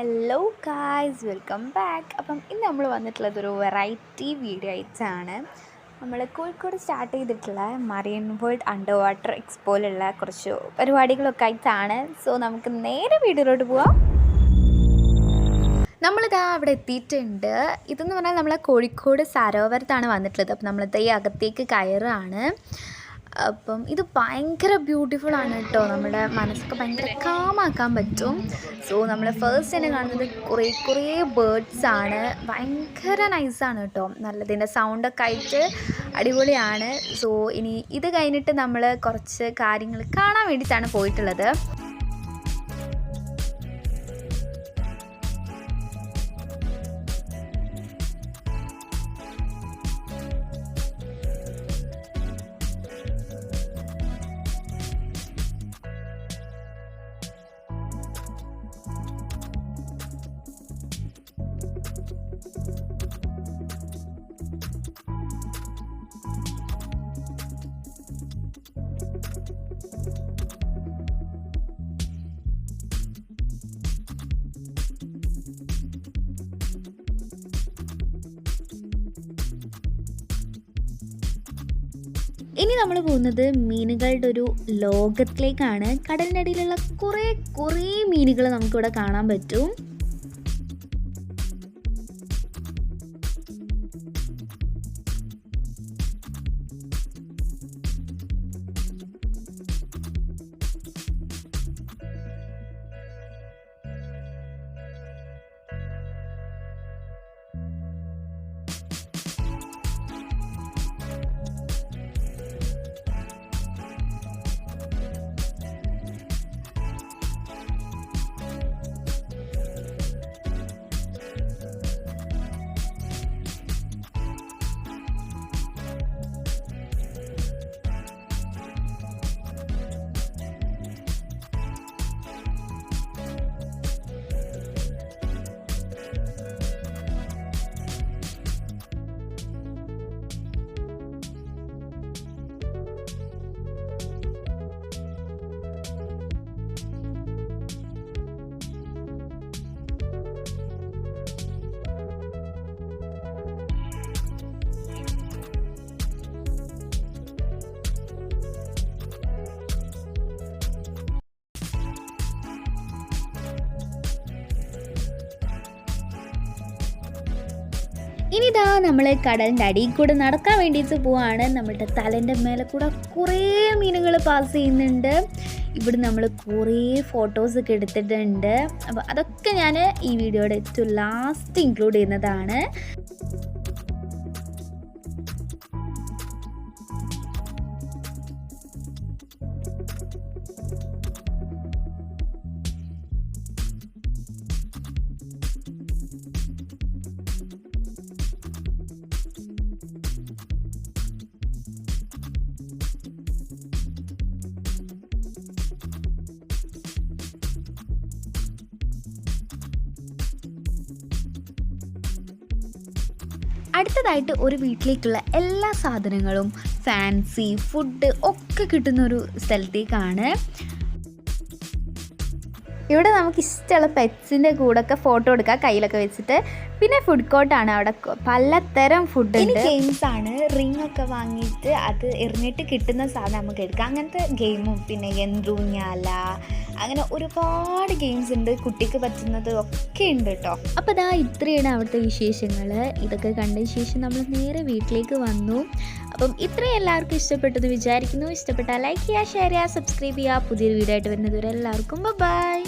Hello guys, welcome back. അപ്പം ഇന്ന് നമ്മൾ വന്നിട്ടുള്ളതൊരു വെറൈറ്റി വീഡിയോ ആയിട്ടാണ്. നമ്മൾ കോഴിക്കോട് സ്റ്റാർട്ട് ചെയ്തിട്ടുള്ള മറൈൻ വേൾഡ് അണ്ടർ വാട്ടർ എക്സ്പോയിലുള്ള കുറച്ച് പരിപാടികളൊക്കെ ആയിട്ടാണ്. സോ നമുക്ക് നേരെ വീഡിയോയിലോട്ട് പോവാം. നമ്മളിതാ അവിടെ എത്തിയിട്ടുണ്ട്. ഇതെന്ന് പറഞ്ഞാൽ നമ്മളെ കോഴിക്കോട് സരോവരത്താണ് വന്നിട്ടുള്ളത്. അപ്പം നമ്മളിത് ഈ അകത്തേക്ക് കയറാണ്. അപ്പം ഇത് ഭയങ്കര ബ്യൂട്ടിഫുൾ ആണ് കേട്ടോ. നമ്മുടെ മനസ്സൊക്കെ ഭയങ്കര കാമാക്കാൻ പറ്റും. സോ നമ്മൾ ഫസ്റ്റ് തന്നെ കാണുന്നത് കുറേ ബേർഡ്സാണ്. ഭയങ്കര നൈസാണ് കേട്ടോ. നല്ലതിൻ്റെ സൗണ്ടൊക്കെ ആയിട്ട് അടിപൊളിയാണ്. സോ ഇനി ഇത് കഴിഞ്ഞിട്ട് നമ്മൾ കുറച്ച് കാര്യങ്ങൾ കാണാൻ വേണ്ടിയിട്ടാണ് പോയിട്ടുള്ളത്. ഇനി നമ്മൾ പോകുന്നത് മീനുകളുടെ ഒരു ലോകത്തിലേക്കാണ്. കടലിൻ്റെ അടിയിലുള്ള കുറേ മീനുകൾ നമുക്കിവിടെ കാണാൻ പറ്റും. ഇനിതാ നമ്മൾ കടലിൻ്റെ അടിയിൽ കൂടെ നടക്കാൻ വേണ്ടിയിട്ട് പോവാണ്. നമ്മുടെ തലേൻ്റെ മേലെ കൂടെ കുറേ മീനുകൾ പാസ് ചെയ്യുന്നുണ്ട്. ഇവിടെ നമ്മൾ കുറേ ഫോട്ടോസൊക്കെ എടുത്തിട്ടുണ്ട്. അപ്പോൾ അതൊക്കെ ഞാൻ ഈ വീഡിയോയുടെ ഏറ്റവും ലാസ്റ്റ് ഇൻക്ലൂഡ് ചെയ്യുന്നതാണ്. അടുത്തതായിട്ട് ഒരു വീട്ടിലേക്കുള്ള എല്ലാ സാധനങ്ങളും ഫാൻസി ഫുഡ് ഒക്കെ കിട്ടുന്നൊരു സ്ഥലത്തേക്കാണ്. ഇവിടെ നമുക്ക് ഇഷ്ടമുള്ള പെറ്റ്സിൻ്റെ കൂടെയൊക്കെ ഫോട്ടോ എടുക്കാം കയ്യിലൊക്കെ വെച്ചിട്ട്. പിന്നെ ഫുഡ് കോർട്ടാണ്. അവിടെ പലതരം ഫുഡ് ഉണ്ട്. ഗെയിംസാണ്. റിംഗ് ഒക്കെ വാങ്ങിയിട്ട് അത് എറിഞ്ഞിട്ട് കിട്ടുന്ന സാധനം നമുക്ക് എടുക്കാം. അങ്ങനത്തെ ഗെയിമും പിന്നെ യന്ത്രൂഞ്ഞാല അങ്ങനെ ഒരുപാട് ഗെയിംസ് ഉണ്ട്. കുട്ടിക്ക് പറ്റുന്നത് ഒക്കെ ഉണ്ട് കേട്ടോ. അപ്പോൾ ഇതാ ഇത്രയാണ് അവിടുത്തെ വിശേഷങ്ങൾ. ഇതൊക്കെ കണ്ട ശേഷം നമ്മൾ നേരെ വീട്ടിലേക്ക് വന്നു. അപ്പം ഇത്രയും എല്ലാവർക്കും ഇഷ്ടപ്പെട്ടെന്ന് വിചാരിക്കുന്നു. ഇഷ്ടപ്പെട്ടാൽ ലൈക്ക് ചെയ്യുക, ഷെയർ ചെയ്യുക, സബ്സ്ക്രൈബ് ചെയ്യുക. പുതിയൊരു വീഡിയോ ആയിട്ട് വരുന്നത് വരെ എല്ലാവർക്കും ബൈ.